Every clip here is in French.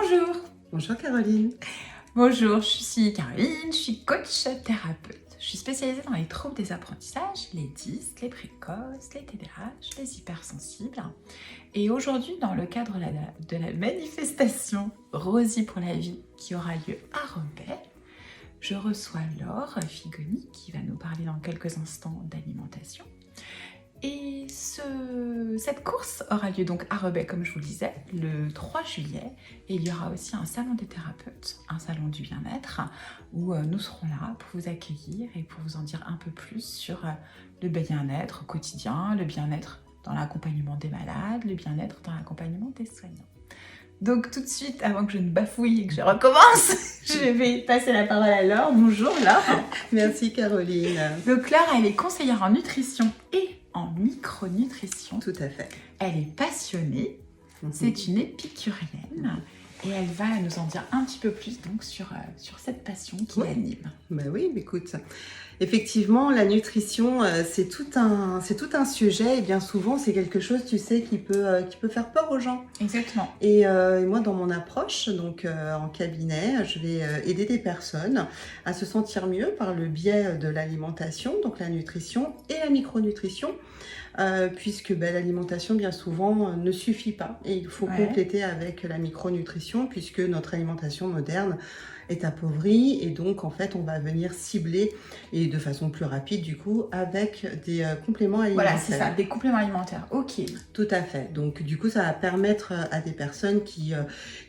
Bonjour. Bonjour Caroline. Bonjour, je suis Caroline, je suis coach thérapeute. Je suis spécialisée dans les troubles des apprentissages, les dys, les précoces, les TDAH, les hypersensibles. Et aujourd'hui, dans le cadre de la manifestation Rosie pour la vie qui aura lieu à Rebais, je reçois Laure Figoni qui va nous parler dans quelques instants d'alimentation. Et cette course aura lieu donc à Rebais, comme je vous le disais, le 3 juillet. Et il y aura aussi un salon des thérapeutes, un salon du bien-être, où nous serons là pour vous accueillir et pour vous en dire un peu plus sur le bien-être au quotidien, le bien-être dans l'accompagnement des malades, le bien-être dans l'accompagnement des soignants. Donc tout de suite, avant que je ne bafouille et que je recommence, je vais passer la parole à Laure. Bonjour Laure. Merci Caroline. Donc Laure, elle est conseillère en nutrition et en micronutrition. Tout à fait. Elle est passionnée, c'est une épicurienne et elle va nous en dire un petit peu plus donc sur cette passion qui l'anime. Ben oui, écoute, effectivement, la nutrition, c'est tout un sujet et bien souvent, c'est quelque chose, tu sais, qui peut faire peur aux gens. Exactement. Et moi, dans mon approche, donc en cabinet, je vais aider des personnes à se sentir mieux par le biais de l'alimentation, donc la nutrition et la micronutrition. Puisque l'alimentation bien souvent ne suffit pas et il faut compléter avec la micronutrition puisque notre alimentation moderne est appauvrie et donc en fait on va venir cibler et de façon plus rapide du coup avec des compléments alimentaires. Voilà, c'est ça, des compléments alimentaires, ok. Tout à fait, donc du coup ça va permettre à des personnes qui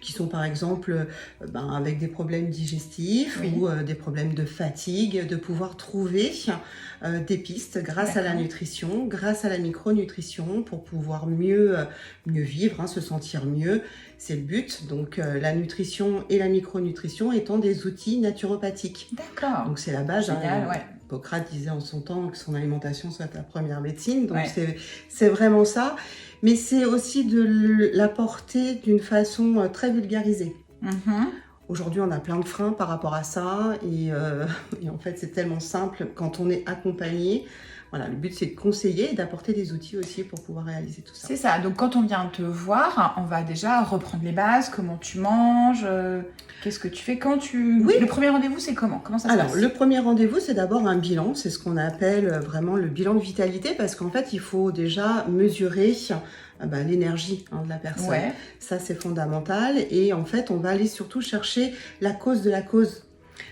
sont par exemple avec des problèmes digestifs ou des problèmes de fatigue de pouvoir trouver des pistes grâce à la nutrition, grâce à la micronutrition pour pouvoir mieux vivre, se sentir mieux. C'est le but. Donc la nutrition et la micronutrition étant des outils naturopathiques. D'accord. Donc c'est la base. Génial, Hippocrate disait en son temps que son alimentation soit la première médecine. Donc c'est vraiment ça. Mais c'est aussi de l'apporter d'une façon très vulgarisée. Aujourd'hui, on a plein de freins par rapport à ça et en fait, c'est tellement simple quand on est accompagné. Voilà, le but, c'est de conseiller et d'apporter des outils aussi pour pouvoir réaliser tout ça. C'est ça. Donc, quand on vient te voir, on va déjà reprendre les bases. Comment tu manges, qu'est-ce que tu fais quand tu... Oui. Le premier rendez-vous, c'est comment ça se passe? Alors, le premier rendez-vous, c'est d'abord un bilan. C'est ce qu'on appelle vraiment le bilan de vitalité parce qu'en fait, il faut déjà mesurer l'énergie de la personne. Ça, c'est fondamental. Et en fait, on va aller surtout chercher la cause de la cause.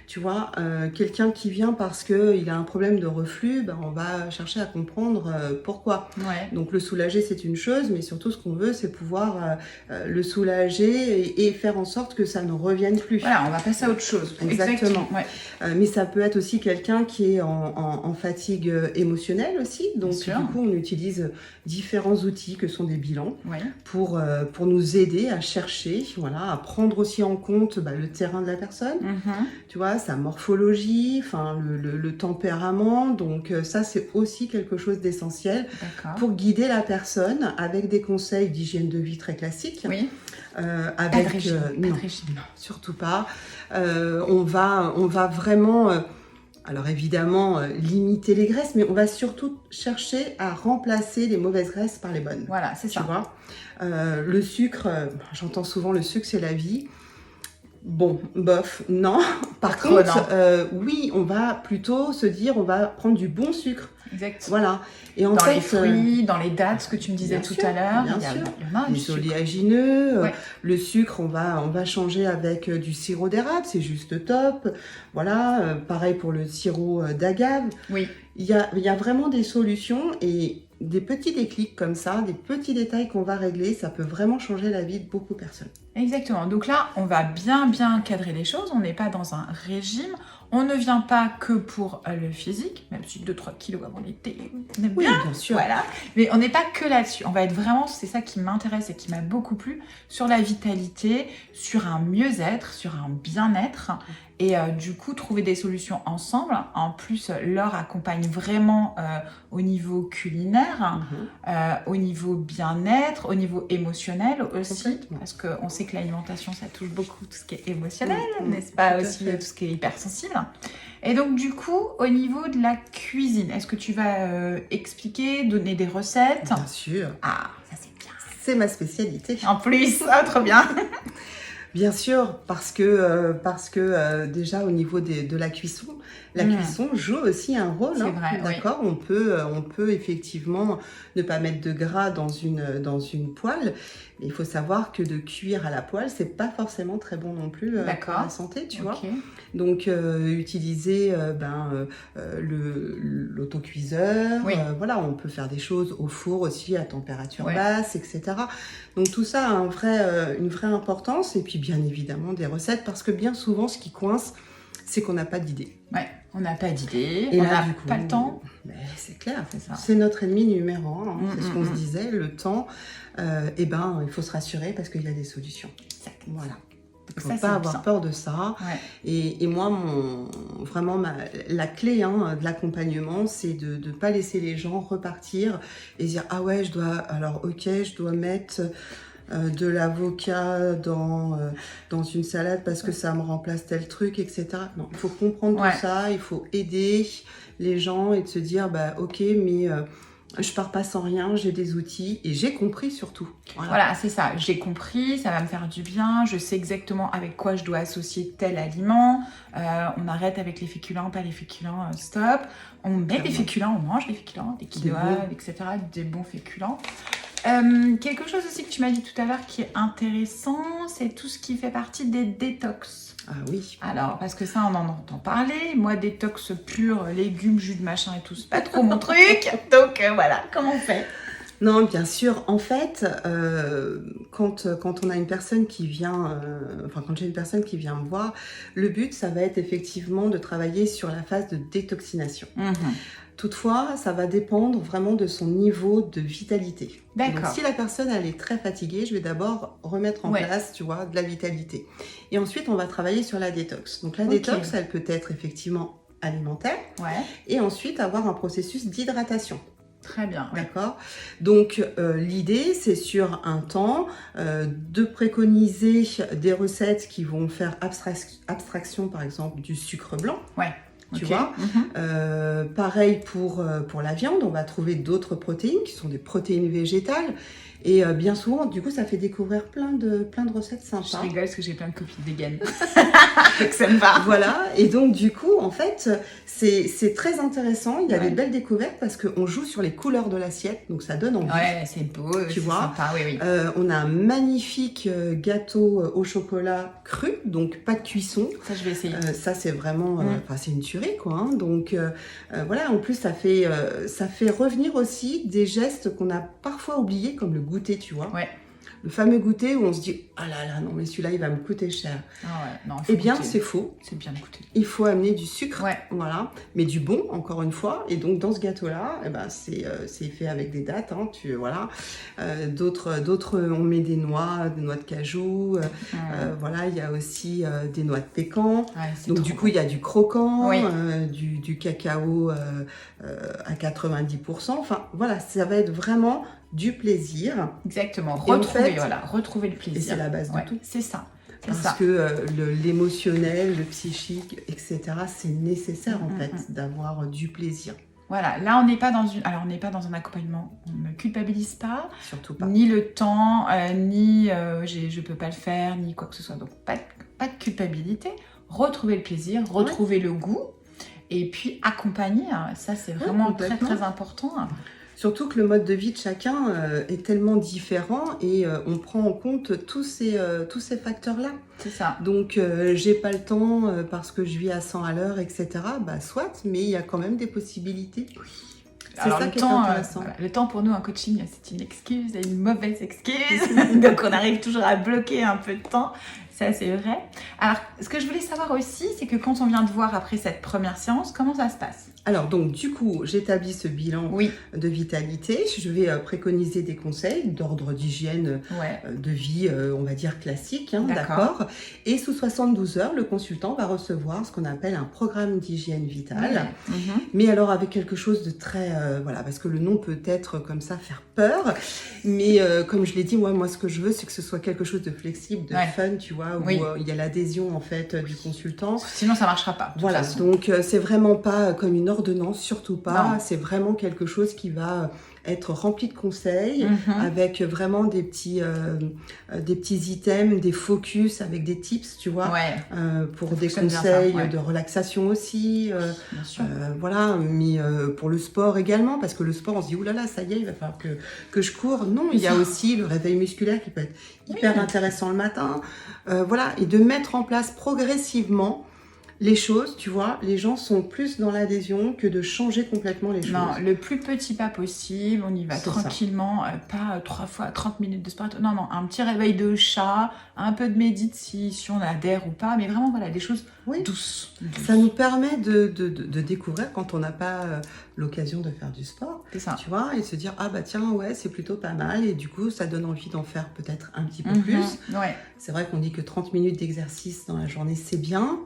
Tu vois, quelqu'un qui vient parce qu'il a un problème de reflux, on va chercher à comprendre pourquoi. Donc le soulager, c'est une chose, mais surtout ce qu'on veut, c'est pouvoir le soulager et faire en sorte que ça ne revienne plus. Voilà, on va passer à autre chose. Exactement. Mais ça peut être aussi quelqu'un qui est en fatigue émotionnelle aussi. Donc du coup, on utilise différents outils que sont des bilans pour nous aider à chercher, à prendre aussi en compte le terrain de la personne. Tu vois, sa morphologie, le tempérament. Donc ça, c'est aussi quelque chose d'essentiel pour guider la personne avec des conseils d'hygiène de vie très classiques. Pas de régime. Non, surtout pas. On va vraiment... alors évidemment, limiter les graisses, mais on va surtout chercher à remplacer les mauvaises graisses par les bonnes. Voilà, c'est ça. Tu vois, le sucre, j'entends souvent le sucre, c'est la vie. Bon, bof, non. Par contre, oui, on va plutôt se dire, on va prendre du bon sucre. Exact. Voilà. Et en dans fait, les fruits, dans les dates, ce que tu me disais tout à l'heure. Bien sûr. Les oléagineux, le sucre, on va changer avec du sirop d'érable, c'est juste top. Voilà, pareil pour le sirop d'agave. Il y a vraiment des solutions et des petits déclics comme ça, des petits détails qu'on va régler, ça peut vraiment changer la vie de beaucoup de personnes. Exactement. Donc là, on va bien cadrer les choses. On n'est pas dans un régime. On ne vient pas que pour le physique, même si 2-3 kilos avant l'été, on aime bien. Bien sûr. Voilà. Mais on n'est pas que là-dessus. On va être vraiment, c'est ça qui m'intéresse et qui m'a beaucoup plu, sur la vitalité, sur un mieux-être, sur un bien-être. Et du coup, trouver des solutions ensemble. En plus, Laure accompagne vraiment au niveau culinaire, au niveau bien-être, au niveau émotionnel aussi. Parce qu'on sait que l'alimentation, ça touche beaucoup tout ce qui est émotionnel, n'est-ce pas? Aussi tout ce qui est hypersensible. Et donc, du coup, au niveau de la cuisine, est-ce que tu vas expliquer, donner des recettes? Bien sûr. Ah, ça c'est bien. C'est ma spécialité. En plus, trop bien. Bien sûr, parce que déjà au niveau de la cuisson joue aussi un rôle. C'est vrai, d'accord. Oui. On peut effectivement ne pas mettre de gras dans une poêle, mais il faut savoir que de cuire à la poêle, c'est pas forcément très bon non plus pour la santé, tu vois. Donc utiliser l'autocuiseur, voilà, on peut faire des choses au four aussi à température basse, etc. Donc tout ça a une vraie importance, et puis bien évidemment des recettes, parce que bien souvent ce qui coince, c'est qu'on n'a pas d'idée. Ouais, on n'a pas d'idée, et on n'a pas le temps. C'est clair, c'est ça. C'est notre ennemi numéro 1, c'est ce qu'on se disait, le temps. Il faut se rassurer parce qu'il y a des solutions. Exactement. Voilà. Il ne faut pas avoir peur de ça. Et moi, la clé de l'accompagnement, c'est de ne pas laisser les gens repartir et dire « Ah ouais, je dois mettre de l'avocat dans une salade parce que ça me remplace tel truc, etc. » Non, il faut comprendre tout ça, il faut aider les gens et de se dire « Ok, mais... je pars pas sans rien, j'ai des outils et j'ai compris surtout. » Voilà, c'est ça. J'ai compris, ça va me faire du bien. Je sais exactement avec quoi je dois associer tel aliment. On arrête avec les féculents, pas les féculents, stop. On met des féculents, on mange des féculents, des quinoa, etc. Des bons féculents. Quelque chose aussi que tu m'as dit tout à l'heure qui est intéressant, c'est tout ce qui fait partie des détox. Ah oui. Alors, parce que ça, on en entend parler. Moi, détox pur, légumes, jus de machin et tout, c'est pas trop mon truc. Donc, voilà, comment on fait? Non, bien sûr. En fait, quand on a une personne qui vient, quand j'ai une personne qui vient me voir, le but, ça va être effectivement de travailler sur la phase de détoxination. Toutefois, ça va dépendre vraiment de son niveau de vitalité. Donc, si la personne elle est très fatiguée, je vais d'abord remettre en place, tu vois, de la vitalité. Et ensuite, on va travailler sur la détox. Donc la détox, elle peut être effectivement alimentaire. Et ensuite, avoir un processus d'hydratation. Très bien. D'accord. Donc l'idée, c'est sur un temps de préconiser des recettes qui vont faire abstraction, par exemple, du sucre blanc. Tu vois, pareil pour la viande, on va trouver d'autres protéines qui sont des protéines végétales. Et bien souvent, du coup, ça fait découvrir plein de recettes sympas. Je rigole parce que j'ai plein de copines véganes. Ça me va. Voilà. Et donc, du coup, en fait, c'est très intéressant. Il y a des belles découvertes parce qu'on joue sur les couleurs de l'assiette. Donc, ça donne envie. Ouais, c'est beau. Tu vois. Sympa, oui. On a un magnifique gâteau au chocolat cru. Donc, pas de cuisson. Ça, je vais essayer. Ça, c'est vraiment... c'est une tuerie, quoi. Hein. Donc, voilà. En plus, ça fait revenir aussi des gestes qu'on a parfois oubliés, comme le goûter, tu vois. Le fameux goûter où on se dit « Ah là là, non mais celui-là, il va me coûter cher. » Eh bien, c'est faux. C'est bien de goûter. Il faut amener du sucre, voilà, mais du bon, encore une fois. Et donc, dans ce gâteau-là, c'est fait avec des dattes, hein, voilà. D'autres, on met des noix de cajou. Voilà, il y a aussi des noix de pécan. Donc, du coup, il y a du croquant, du cacao à 90%. Enfin, voilà, ça va être vraiment... du plaisir. Exactement, retrouver le plaisir. Et c'est la base de tout. C'est ça. Parce que l'émotionnel, le psychique, etc., c'est nécessaire en fait d'avoir du plaisir. Voilà, là on n'est pas dans un accompagnement, on ne culpabilise pas. Surtout pas. Ni le temps, ni je peux pas le faire, ni quoi que ce soit. Donc pas de culpabilité. Retrouver le plaisir, retrouver le goût. Et puis accompagner, ça c'est vraiment très très important. Surtout que le mode de vie de chacun est tellement différent et on prend en compte tous ces facteurs-là. C'est ça. Donc, j'ai pas le temps parce que je vis à 100 à l'heure, etc. Bah, soit, mais il y a quand même des possibilités. C'est ça qui est intéressant. Le temps pour nous en coaching, c'est une excuse, une mauvaise excuse. Donc, on arrive toujours à bloquer un peu de temps. Ça, c'est vrai. Alors, ce que je voulais savoir aussi, c'est que quand on vient te voir après cette première séance, comment ça se passe ? Alors, donc, du coup, j'établis ce bilan de vitalité. Je vais préconiser des conseils d'ordre d'hygiène de vie, on va dire classique, hein, d'accord. Et sous 72 heures, le consultant va recevoir ce qu'on appelle un programme d'hygiène vitale. Mais alors, avec quelque chose de très... voilà, parce que le nom peut être comme ça, faire peur. Mais comme je l'ai dit, moi, ce que je veux, c'est que ce soit quelque chose de flexible, de fun, tu vois, où il y a l'adhésion, en fait, du consultant. Sinon, ça ne marchera pas. Voilà, donc c'est vraiment pas comme une ordonnance, surtout pas. C'est vraiment quelque chose qui va être rempli de conseils, avec vraiment des petits items, des focus avec des tips, tu vois, pour des conseils de relaxation aussi, voilà, mais pour le sport également, parce que le sport, on se dit, oulala, ça y est, il va falloir que je cours. Non, il y a aussi le réveil musculaire qui peut être hyper intéressant le matin, voilà, et de mettre en place progressivement les choses, tu vois, les gens sont plus dans l'adhésion que de changer complètement les choses. Non, le plus petit pas possible, on y va tranquillement, pas 3 fois 30 minutes de sport. Non, un petit réveil de chat, un peu de médite si on adhère ou pas, mais vraiment, voilà, des choses douces. Ça nous permet de découvrir quand on n'a pas l'occasion de faire du sport, tu vois, et se dire, ah bah tiens, ouais, c'est plutôt pas mal, et du coup, ça donne envie d'en faire peut-être un petit peu plus. C'est vrai qu'on dit que 30 minutes d'exercice dans la journée, c'est bien,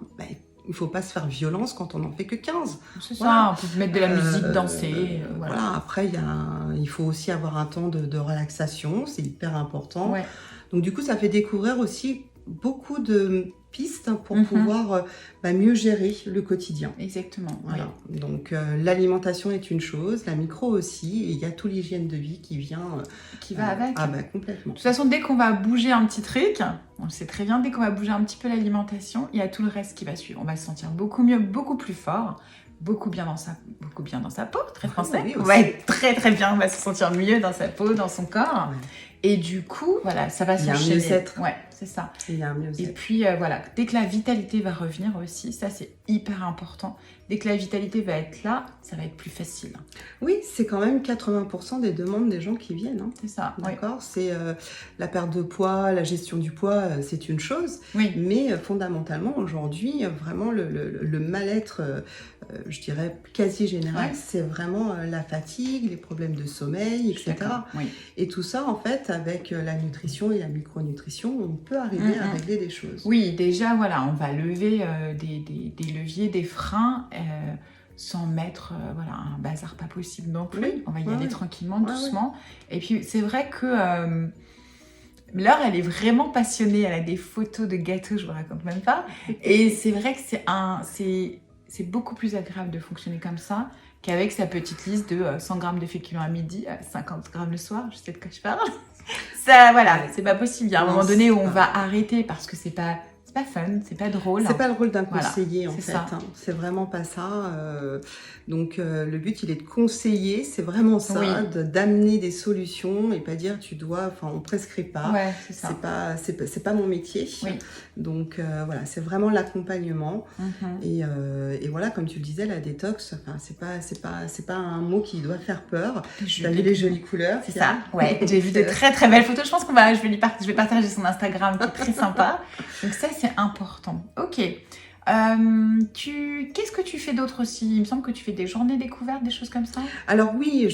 il ne faut pas se faire violence quand on n'en fait que 15. C'est ça, on peut mettre de la musique, danser. Voilà. Après, il faut aussi avoir un temps de relaxation, c'est hyper important. Donc du coup, ça fait découvrir aussi beaucoup de pistes pour pouvoir mieux gérer le quotidien. Exactement. Voilà. Donc l'alimentation est une chose, la micro aussi, et il y a toute l'hygiène de vie qui vient... qui va avec. Ah bah complètement. De toute façon, dès qu'on va bouger un petit truc, on le sait très bien, dès qu'on va bouger un petit peu l'alimentation, il y a tout le reste qui va suivre. On va se sentir beaucoup mieux, beaucoup plus fort, beaucoup bien dans sa peau, très français. On va être très très bien, on va se sentir mieux dans sa peau, dans son corps. Et du coup, voilà, ça va s'enchaîner. Il y a un mieux-être. Ouais, c'est ça. Il y a un mieux-être. Et puis, voilà, dès que la vitalité va revenir aussi, ça c'est hyper important. Dès que la vitalité va être là, ça va être plus facile. Oui, c'est quand même 80% des demandes des gens qui viennent. Hein. C'est ça. D'accord. C'est la perte de poids, la gestion du poids, c'est une chose. Mais fondamentalement, aujourd'hui, vraiment le mal-être, je dirais quasi général, c'est vraiment la fatigue, les problèmes de sommeil, etc. Et tout ça, en fait, avec la nutrition et la micronutrition, on peut arriver à régler des choses. Oui, déjà, voilà, on va lever des leviers, des freins, sans mettre un bazar pas possible non plus. On va y aller tranquillement, doucement. Et puis, c'est vrai que Laure, elle est vraiment passionnée. Elle a des photos de gâteaux, je vous raconte même pas. Et c'est vrai que c'est beaucoup plus agréable de fonctionner comme ça qu'avec sa petite liste de 100 grammes de féculents à midi, 50 grammes le soir. Je sais de quoi je parle. Ça, voilà, c'est pas possible. Il y a un moment donné où on va arrêter parce que c'est pas fun, c'est pas drôle. C'est pas le rôle d'un conseiller, en fait. C'est vraiment pas ça. Donc, le but, il est de conseiller. C'est vraiment ça, d'amener des solutions et pas dire tu dois, enfin, on prescrit pas. C'est ça. C'est pas mon métier. Donc, voilà, c'est vraiment l'accompagnement. Et voilà, comme tu le disais, la détox, enfin, c'est pas un mot qui doit faire peur. Tu as vu les jolies couleurs. C'est ça. Ouais, j'ai vu de très très belles photos. Je pense je vais partager son Instagram qui est très sympa. Donc ça, c'est important. Ok. Qu'est-ce que tu fais d'autre aussi? Il me semble que tu fais des journées découvertes, des choses comme ça. Alors oui,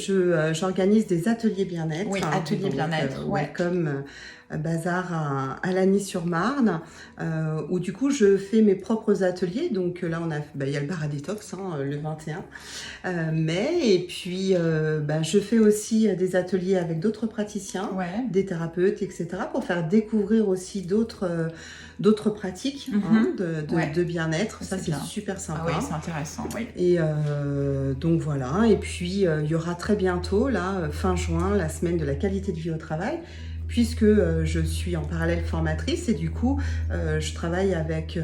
j'organise des ateliers bien-être. Oui, ateliers bien-être. Welcome Bazar à Lagny-sur-Marne, où du coup je fais mes propres ateliers. Donc là, il y a le bar à détox le 21 mai. Et puis je fais aussi des ateliers avec d'autres praticiens, des thérapeutes, etc. pour faire découvrir aussi d'autres pratiques de bien-être. Ça, c'est super sympa. Ah oui, c'est intéressant. Et donc voilà. Et puis, il y aura très bientôt, là, fin juin, la semaine de la qualité de vie au travail, puisque je suis en parallèle formatrice et du coup, je travaille avec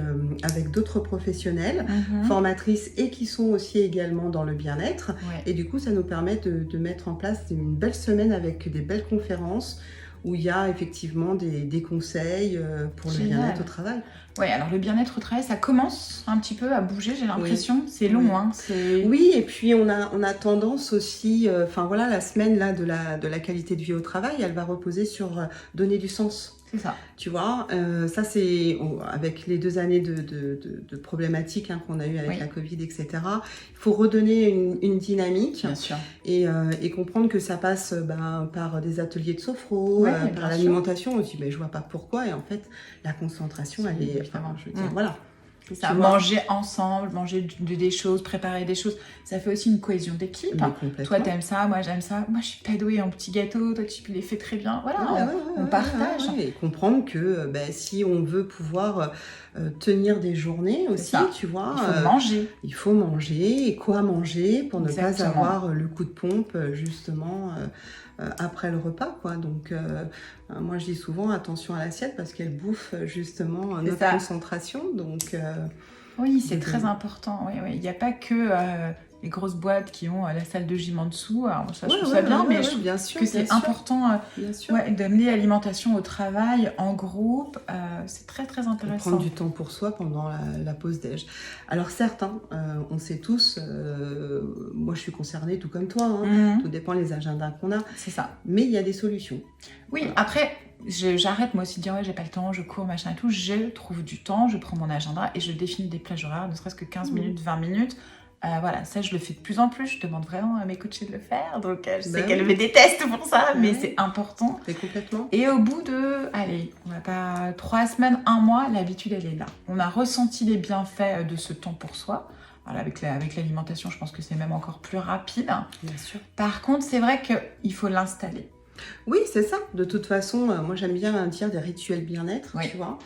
d'autres professionnels, formatrices et qui sont aussi également dans le bien-être. Et du coup, ça nous permet de mettre en place une belle semaine avec des belles conférences où il y a effectivement des conseils pour le bien-être au travail. Oui, alors le bien-être au travail, ça commence un petit peu à bouger, j'ai l'impression. C'est long, hein. Oui, et puis on a tendance aussi, la semaine là de la qualité de vie au travail, elle va reposer sur donner du sens. C'est ça. Tu vois, ça c'est avec les 2 années de problématiques qu'on a eues avec la Covid, etc. Il faut redonner une dynamique. Bien sûr. Et comprendre que ça passe par des ateliers de sophro, par l'alimentation. On se dit, mais je vois pas pourquoi. Et en fait, la concentration, elle est... voilà. C'est ça, manger ensemble, manger des choses, préparer des choses, ça fait aussi une cohésion d'équipe. Toi, t'aimes ça, moi, j'aime ça. Moi, je suis pas douée en petits gâteaux, toi, tu les fais très bien. Voilà, on partage. Et comprendre que si on veut pouvoir tenir des journées aussi, tu vois. Il faut manger. Il faut manger, et quoi manger pour ne pas avoir le coup de pompe, justement, après le repas, quoi. Donc, moi, je dis souvent, attention à l'assiette, parce qu'elle bouffe, justement, notre concentration. Donc, oui, c'est très important. Oui. Il n'y a pas que les grosses boîtes qui ont la salle de gym en dessous. Alors, ça, je trouve ça bien, mais je trouve que c'est important d'amener l'alimentation au travail, en groupe. C'est très, très intéressant. Prendre du temps pour soi pendant la pause déj. Alors, certes, on sait tous, moi, je suis concernée tout comme toi. Tout dépend des agendas qu'on a. C'est ça. Mais il y a des solutions. Oui, après... J'arrête moi aussi de dire ouais j'ai pas le temps, je cours, machin et tout. Je trouve du temps, je prends mon agenda et je définis des plages horaires, ne serait-ce que 15 minutes, 20 minutes. Voilà, ça je le fais de plus en plus, je demande vraiment à mes coachés de le faire. Donc je sais qu'elles me détestent pour ça, mais c'est important. C'est complètement. Et au bout de, allez, on va pas 3 semaines, 1 mois, l'habitude elle est là. On a ressenti les bienfaits de ce temps pour soi. Voilà, avec l'alimentation, je pense que c'est même encore plus rapide. Bien sûr. Par contre, c'est vrai qu'il faut l'installer. Oui, c'est ça. De toute façon, moi j'aime bien dire des rituels bien-être, tu vois.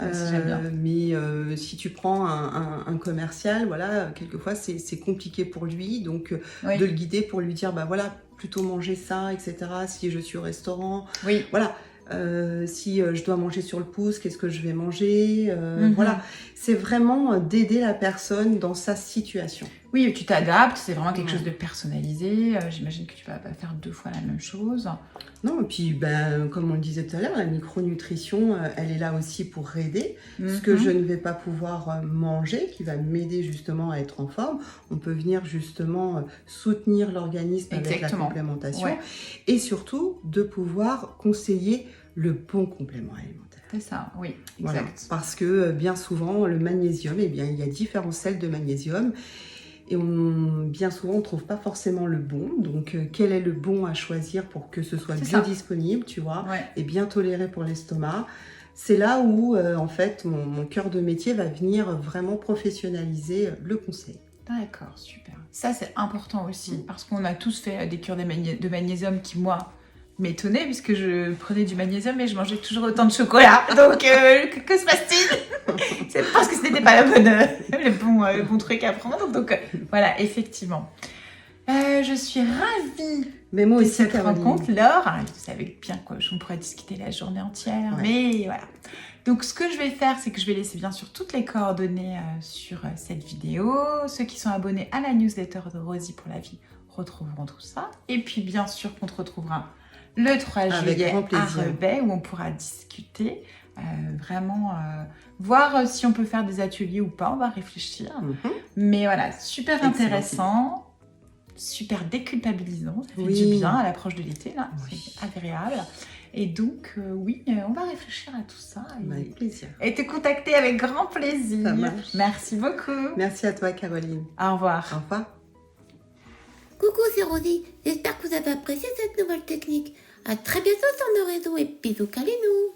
J'aime bien. Mais si tu prends un commercial, voilà, quelquefois c'est compliqué pour lui, donc de le guider pour lui dire, bah voilà, plutôt manger ça, etc. Si je suis au restaurant, voilà. Si je dois manger sur le pouce, qu'est-ce que je vais manger, voilà, c'est vraiment d'aider la personne dans sa situation. Oui, tu t'adaptes, c'est vraiment quelque chose de personnalisé. J'imagine que tu vas pas faire 2 fois la même chose. Non, et puis comme on le disait tout à l'heure, la micronutrition, elle est là aussi pour aider. Ce que je ne vais pas pouvoir manger, qui va m'aider justement à être en forme, on peut venir justement soutenir l'organisme avec la complémentation. Et surtout, de pouvoir conseiller le bon complément alimentaire. C'est ça, oui, exact. Voilà, parce que bien souvent, le magnésium, il y a différents sels de magnésium. Et bien souvent, on ne trouve pas forcément le bon. Donc, quel est le bon à choisir pour que ce soit biodisponible, tu vois, et bien toléré pour l'estomac. C'est là où, en fait, mon cœur de métier va venir vraiment professionnaliser le conseil. D'accord, super. Ça, c'est important aussi, parce qu'on a tous fait des cures de magnésium qui, moi, m'étonnaient, puisque je prenais du magnésium et je mangeais toujours autant de chocolat. Donc, que se passe-t-il? C'est parce que ce n'était pas le bon truc à prendre. Donc, voilà, effectivement. Je suis ravie de cette rencontre, Laure. Vous savez bien qu'on pourrait discuter la journée entière, mais voilà. Donc, ce que je vais faire, c'est que je vais laisser bien sûr toutes les coordonnées sur cette vidéo. Ceux qui sont abonnés à la newsletter de Rosie pour la vie retrouveront tout ça. Et puis, bien sûr, qu'on te retrouvera le 3 juillet à Rebais, où on pourra discuter, vraiment voir si on peut faire des ateliers ou pas, on va réfléchir. Mais voilà, super intéressant, super déculpabilisant, ça fait du bien à l'approche de l'été, là, c'est agréable. Et donc, on va réfléchir à tout ça. Avec plaisir. Et te contacter avec grand plaisir. Ça marche. Merci beaucoup. Merci à toi, Caroline. Au revoir. Au revoir. Coucou, c'est Rosie. J'espère que vous avez apprécié cette nouvelle technique. À très bientôt sur nos réseaux et bisous, câlinous.